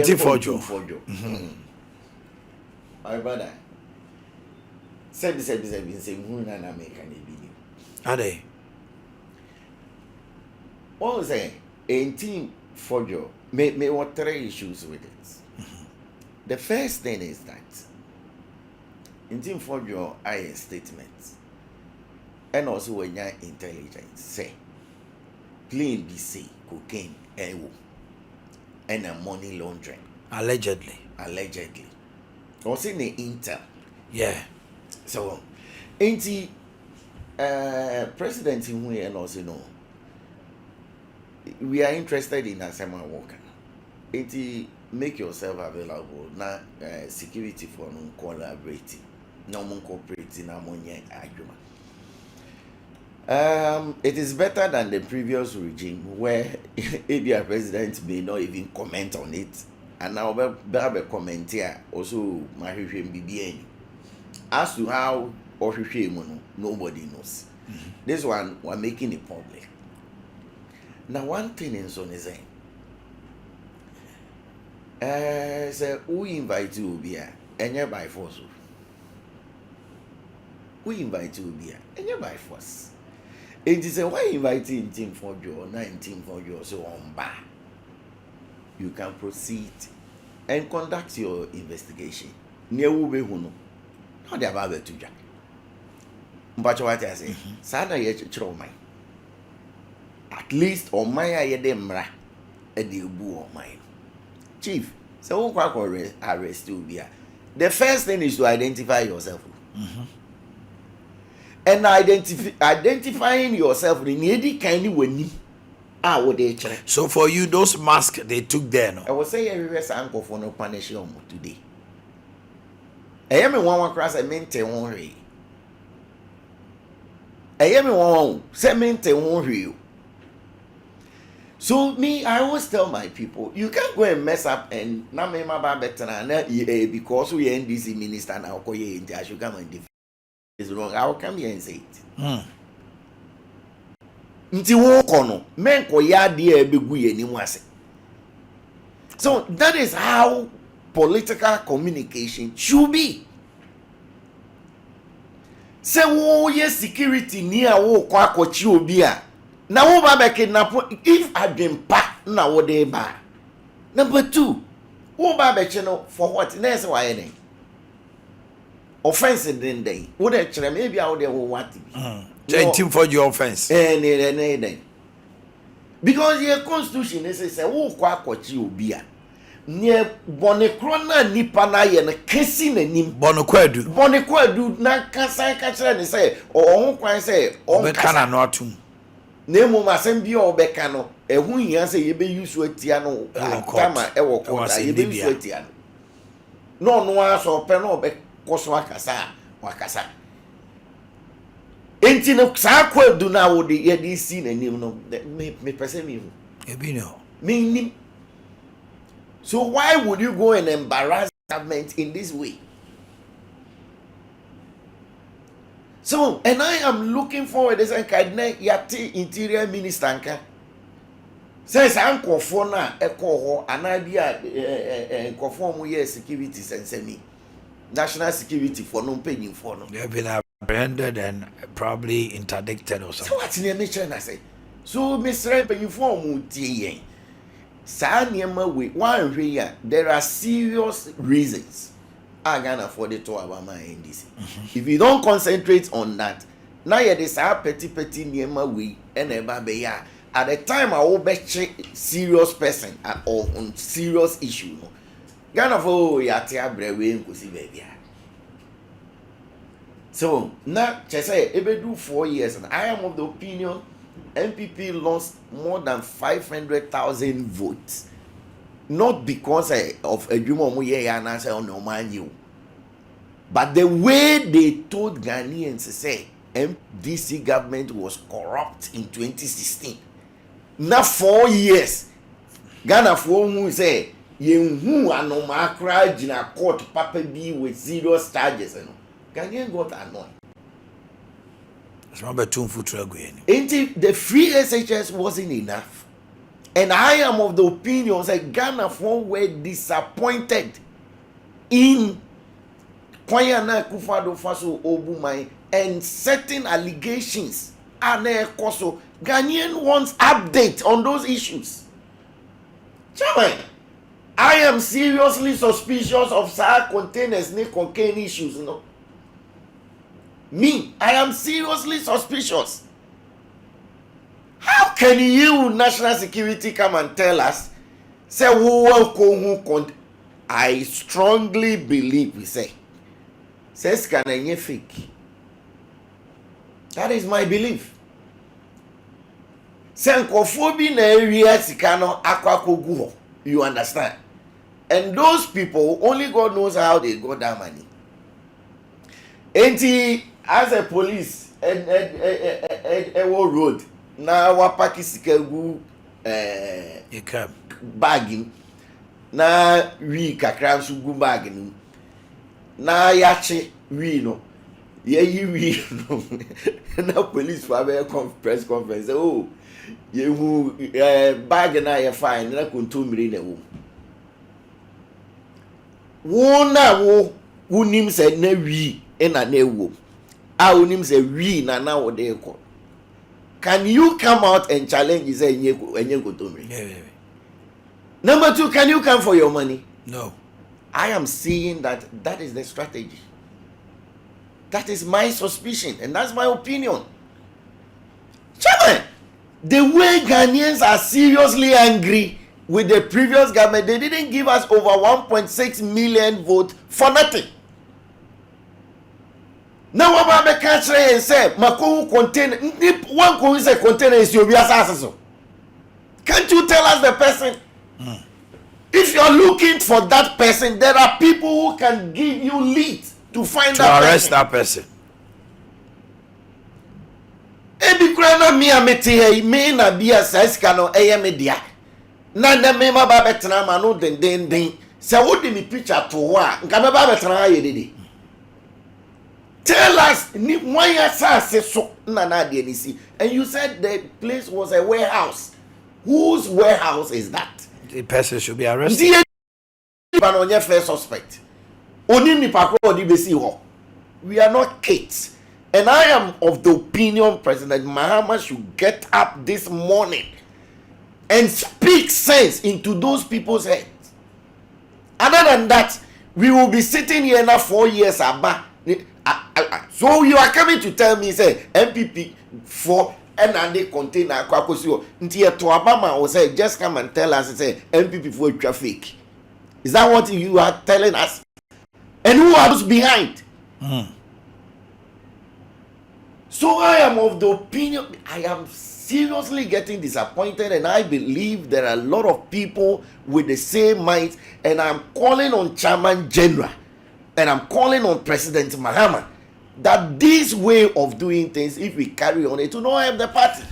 Inti Fojo. My brother. Said, who na make an video. Are they? What was saying? 18 Fojo. May what 3 issues with it. The first thing is that in Team Fojo, I statement, and also when you're intelligence, say, clean BC, cocaine, and a money laundering. Allegedly. Also in the Intel. Yeah. So, ain't he, President in we and also know, we are interested in Asama Walker. Ain't he, make yourself available na security for no collaborating no more cooperating among argument. It is better than the previous regime where ABI president may not even comment on it, and now be comment here also BBN as to how nobody knows. This one we're making it public. Now one thing in son is saying say we invite you here and by force. We invite you here and by force. It is a why inviting team for you 19 for you so on bar. You can proceed and conduct your investigation. Near Ube Huno. Not the about to Jack. But what I say, Sada yet mine. At least on my ayedemra a Diabour on mine. Chief, so who arrest you here? The first thing is to identify yourself. And identifying yourself in any kind of way. So for you, those masks they took there, no? I was saying everywhere uncle for no punish you today. I am in one class I maintain one ray. I am in one maintain one ray. So me, I always tell my people, you can't go and mess up and not make my better because we are NDC minister now. I should come and defend. It's wrong. I will come here and say it. Nti wo kono men ko ya de ebegu ye ni wase. So that is how political communication should be. Se wo ye security ni a wo kwa akochi obi a na wo ba be kidnap if adwempa na wo de ba. Number 2, wo ba be no for what? Na say why any offense in day. Wo de kire maybe I wo de wo what be. Team for your offense. Because your constitution is say wo kwa akochi obi a near bonekro na nipa na ye na kesi na nim bonekwadu na kasa kire ni say o kwan say o kana no atum na mu masem bi o beka no ehu hia say ye be use atia no tama e wo kota ye be use atia no no aso pe no be koso akasa wakasa enti no sa kwadu na wo de ye di si na nim no me pese me hu ebi no me nim. So why would you go and embarrass government in this way? So, and I am looking forward to saying, Yati Interior Minister Anka says, Uncle Fona, Echo, an idea, and conform with security and semi national security for no paying for no. They have been apprehended and probably interdicted or something. So, what's in the mission? I say, so, Mr. Paying for Muti. There are serious reasons I can afford it to our mind. If you don't concentrate on that, now you decide petty near we and a at the time I will bet serious person or on serious issue. Ghana for yatia brewe nkusi baby. So now say ebe do 4 years and I am of the opinion MPP lost more than 500,000 votes. Not because of a Jumo, but the way they told Ghanaians to say MDC government was corrupt in 2016. Now 4 years, Ghana for who say you anomakra jina court papa B with serious charges. Ghanaian got annoyed. Remember 2 foot the free SHS wasn't enough. And I am of the opinion that Ghana were disappointed in Kwayana Kufado Faso Obumai and certain allegations. So Ghanaian wants update on those issues. Chairman, I am seriously suspicious of SAR containers may contain issues, no? Me, I am seriously suspicious. How can you, national security, come and tell us, say, I strongly believe, we say, says can fake. That is my belief. Senkophobia na area sikano akwakogu. You understand? And those people, only God knows how they got that money. And as a police, road, na wapaki sikegu bagging, na we kakram sugu bagging, na yache we no, we no, na police for a press conference. Oh, you bag na you fine, na kuntumri na wo. Wo na wo unim se na we na na wo. A unim se we na na wo de ko. Can you come out and challenge say enye kuntumri? Yeah. Number 2, can you come for your money? No. I am seeing that is the strategy. That is my suspicion, and that's my opinion. Chairman, the way Ghanaians are seriously angry with the previous government, they didn't give us over 1.6 million votes for nothing. Now what about the country and say, Makohu container, one could say container is your assassin. Can't you tell us the person? If you're looking for that person, there are people who can give you lead to find that person. To arrest that person. Ebi krana mi amete me na bia saska no eye media. Na me ma ba betena ma no den. Se wo de mi picture to ho a, nka me ba betena aye dede. Tell us ni wan ya sase so na de ni si. And you said the place was a warehouse. Whose warehouse is that? The person should be arrested. The first suspect. We are not kids. And I am of the opinion President Mahama should get up this morning and speak sense into those people's heads. Other than that, we will be sitting here now 4 years about. So you are coming to tell me, say, MPP for and they contain a kwakosio. Ntia to Obama will say, just come and tell us, say, MPP for traffic. Is that what you are telling us? And who are those behind? So I am of the opinion, I am seriously getting disappointed, and I believe there are a lot of people with the same mind, and I'm calling on Chairman General, and I'm calling on President Mahama, that this way of doing things, if we carry on, it will not help the party.